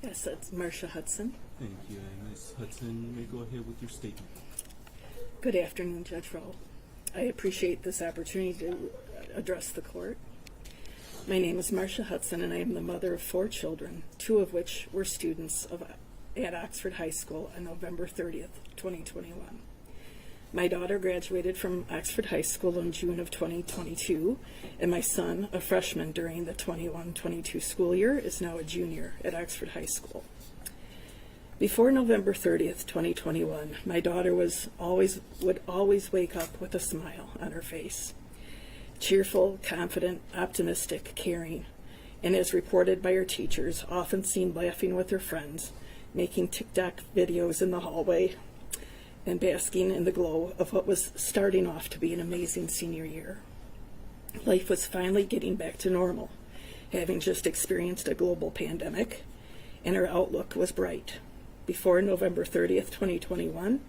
Yes, that's Marcia Hudson. Thank you. And Ms. Hudson, you may go ahead with your statement. Good afternoon, Judge Rowe. I appreciate this opportunity to address the court. My name is Marcia Hudson, and I am the mother of 4 children, 2 of which were students at Oxford High School on November 30th, 2021. My daughter graduated from Oxford High School in June of 2022, and my son, a freshman during the 21-22 school year, is now a junior at Oxford High School. Before November 30th, 2021, my daughter would always wake up with a smile on her face. Cheerful, confident, optimistic, caring, and as reported by her teachers, often seen laughing with her friends, making TikTok videos in the hallway, and basking in the glow of what was starting off to be an amazing senior year. Life was finally getting back to normal, having just experienced a global pandemic, and her outlook was bright. Before November 30th, 2021,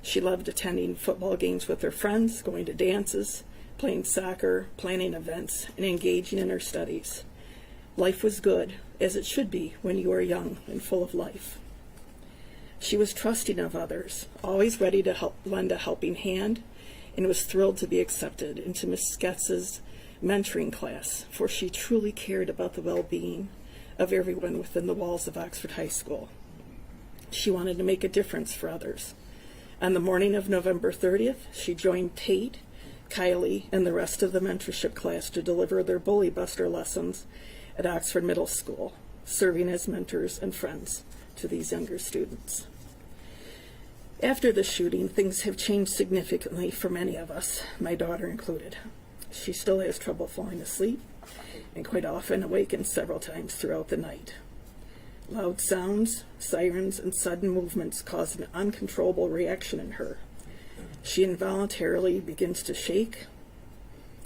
she loved attending football games with her friends, going to dances, playing soccer, planning events, and engaging in her studies. Life was good, as it should be when you are young and full of life. She was trusting of others, always ready to lend a helping hand, and was thrilled to be accepted into Miss Getz's mentoring class, for she truly cared about the well-being of everyone within the walls of Oxford High School. She wanted to make a difference for others. On the morning of November 30th, she joined Tate, Kylie, and the rest of the mentorship class to deliver their Bully Buster lessons at Oxford Middle School, serving as mentors and friends to these younger students. After the shooting, things have changed significantly for many of us, my daughter included. She still has trouble falling asleep and quite often awakens several times throughout the night. Loud sounds, sirens, and sudden movements cause an uncontrollable reaction in her. She involuntarily begins to shake.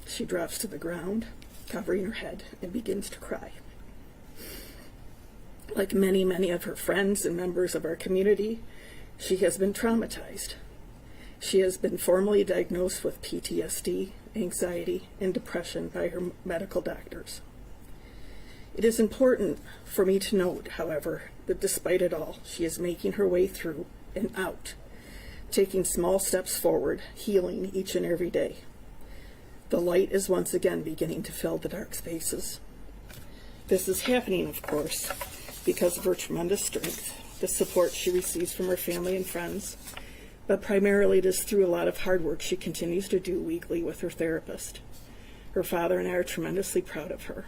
She drops to the ground, covering her head, and begins to cry. Like many of her friends and members of our community, she has been traumatized. She has been formally diagnosed with PTSD, anxiety, and depression by her medical doctors. It is important for me to note, however, that despite it all, she is making her way through and out, taking small steps forward, healing each and every day. The light is once again beginning to fill the dark spaces. This is happening, of course, because of her tremendous strength, the support she receives from her family and friends, but primarily it is through a lot of hard work she continues to do weekly with her therapist. Her father and I are tremendously proud of her.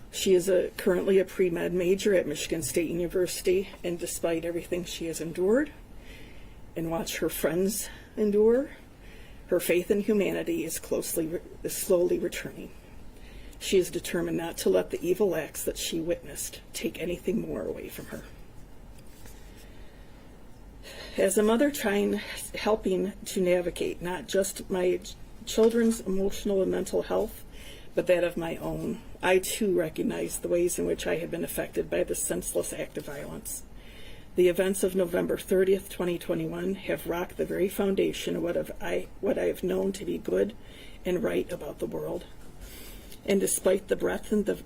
She is currently a pre-med major at Michigan State University, and despite everything she has endured and watched her friends endure, her faith in humanity is slowly returning. She is determined not to let the evil acts that she witnessed take anything more away from her. As a mother helping to navigate not just my children's emotional and mental health, but that of my own, I too recognize the ways in which I have been affected by this senseless act of violence. The events of November 30th, 2021 have rocked the very foundation of what I have known to be good and right about the world. And despite the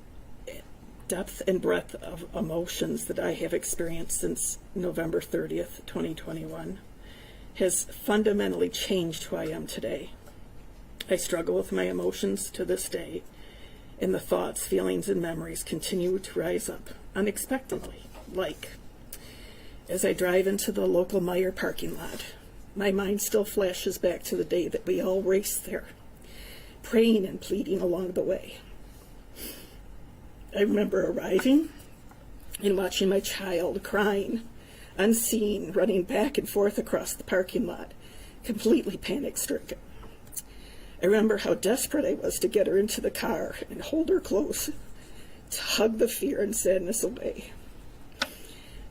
depth and breadth of emotions that I have experienced since November 30th, 2021, has fundamentally changed who I am today. I struggle with my emotions to this day, and the thoughts, feelings, and memories continue to rise up unexpectedly, like as I drive into the local Meijer parking lot, my mind still flashes back to the day that we all raced there, praying and pleading along the way. I remember arriving and watching my child crying, unseen, running back and forth across the parking lot, completely panic-stricken. I remember how desperate I was to get her into the car and hold her close, to hug the fear and sadness away.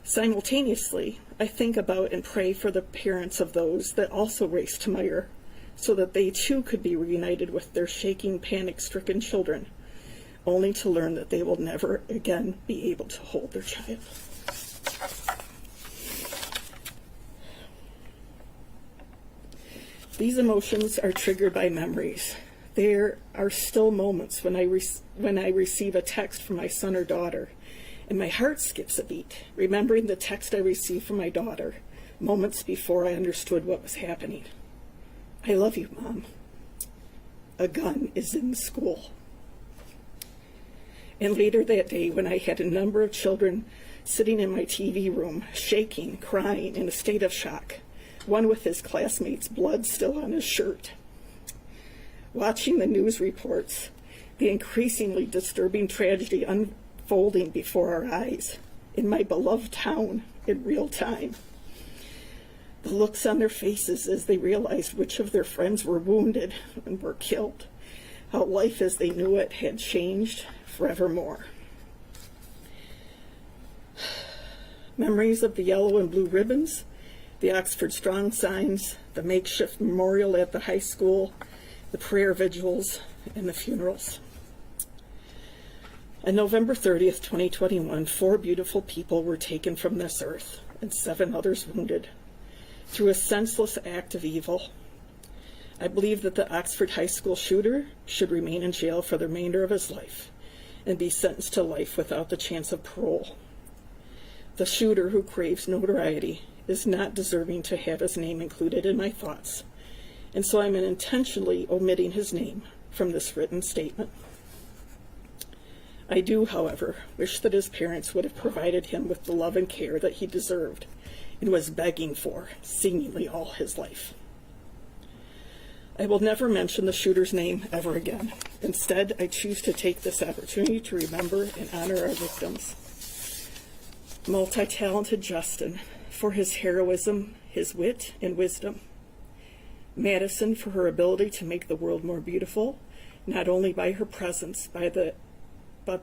Simultaneously, I think about and pray for the parents of those that also raced to Meijer, so that they too could be reunited with their shaking, panic-stricken children, only to learn that they will never again be able to hold their child. These emotions are triggered by memories. There are still moments when I receive a text from my son or daughter, And my heart skips a beat, remembering the text I received from my daughter moments before I understood what was happening. I love you, Mom. A gun is in the school. And later that day, when I had a number of children sitting in my TV room, shaking, crying, in a state of shock, one with his classmates' blood still on his shirt, watching the news reports, the increasingly disturbing tragedy unfolding before our eyes in my beloved town in real time, the looks on their faces as they realized which of their friends were wounded and were killed, how life as they knew it had changed forevermore. Memories of the yellow and blue ribbons, the Oxford Strong signs, the makeshift memorial at the high school, the prayer vigils, and the funerals. On November 30th, 2021, 4 beautiful people were taken from this earth and 7 others wounded through a senseless act of evil. I believe that the Oxford High School shooter should remain in jail for the remainder of his life and be sentenced to life without the chance of parole. The shooter, who craves notoriety, is not deserving to have his name included in my thoughts, and so I'm intentionally omitting his name from this written statement. I do, however, wish that his parents would have provided him with the love and care that he deserved and was begging for seemingly all his life. I will never mention the shooter's name ever again. Instead, I choose to take this opportunity to remember and honor our victims. Multi-talented Justin for his heroism, his wit, and wisdom. Madison for her ability to make the world more beautiful, not only by her presence, but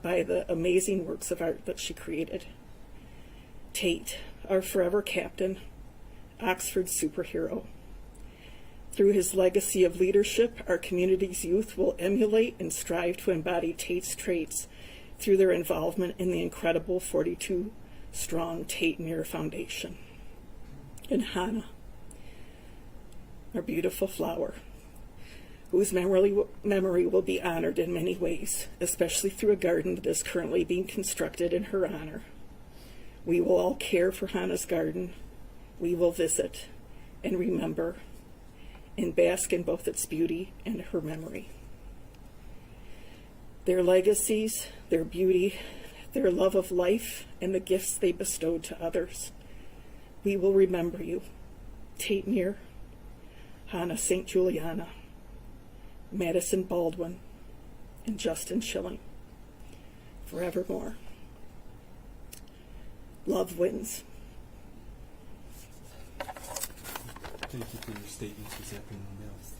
by the amazing works of art that she created. Tate, our forever captain, Oxford's superhero. Through his legacy of leadership, our community's youth will emulate and strive to embody Tate's traits through their involvement in the incredible 42-strong Tate Muir Foundation. And Hannah, our beautiful flower, whose memory will be honored in many ways, especially through a garden that is currently being constructed in her honor. We will all care for Hannah's garden. We will visit and remember and bask in both its beauty and her memory. Their legacies, their beauty, their love of life, and the gifts they bestowed to others. We will remember you, Tate Muir, Hannah St. Juliana, Madison Baldwin, and Justin Schilling, forevermore. Love wins. Thank you for your statements this afternoon, Mills.